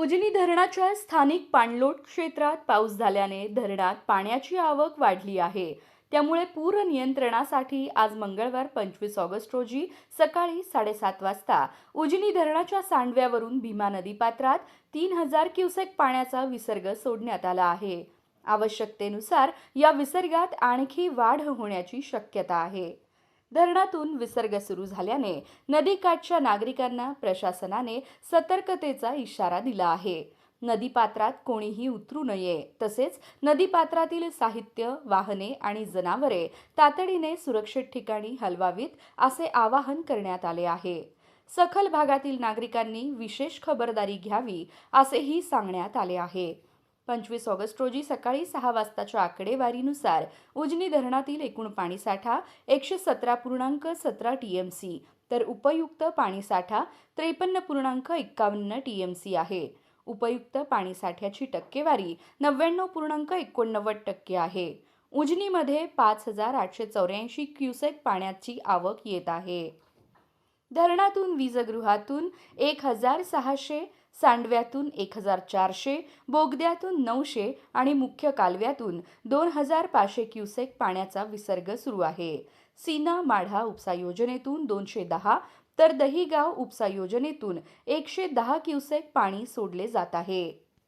उजनी धरणाच्या स्थानिक पाणलोट क्षेत्रात पाऊस झाल्याने धरणात पाण्याची आवक वाढली आहे. त्यामुळे पूर नियंत्रणासाठी आज मंगळवार 25 ऑगस्ट रोजी सकाळी 7:30 वाजता उजनी धरणाच्या सांडव्यावरून भीमा नदीपात्रात 3000 क्युसेक पाण्याचा विसर्ग सोडण्यात आला आहे. आवश्यकतेनुसार या विसर्गात आणखी वाढ होण्याची शक्यता आहे. धरणातून विसर्ग सुरू झाल्याने नदीकाठच्या नागरिकांना प्रशासनाने सतर्कतेचा इशारा दिला आहे. नदीपात्रात कोणीही उतरू नये, तसेच नदीपात्रातील साहित्य, वाहने आणि जनावरे तातडीने सुरक्षित ठिकाणी हलवावीत असे आवाहन करण्यात आले आहे. सखल भागातील नागरिकांनी विशेष खबरदारी घ्यावी असेही सांगण्यात आले आहे. 25 ऑगस्ट रोजी सकाळी 6 वाजताच्या आकडेवारीनुसार उजनी धरणातील एकूण पाणीसाठा 117.17 टीएमसी तर उपयुक्त पाणीसाठा 53.51 टीएमसी आहे. उपयुक्त पाणीसाठ्याची टक्केवारी 99.89% आहे. उजनीमध्ये 5884 क्युसेक पाण्याची आवक येत आहे. धरणातून, वीजगृहातून 1600, सांडव्यातून 1400, बोगद्यातून 900 आणि मुख्य कालव्यातून 2500 क्युसेक पाण्याचा विसर्ग सुरू आहे. सीना माढा उपसा योजनेतून 210 तर दहिगाव उपसा योजनेतून 110 क्युसेक पाणी सोडले जात आहे.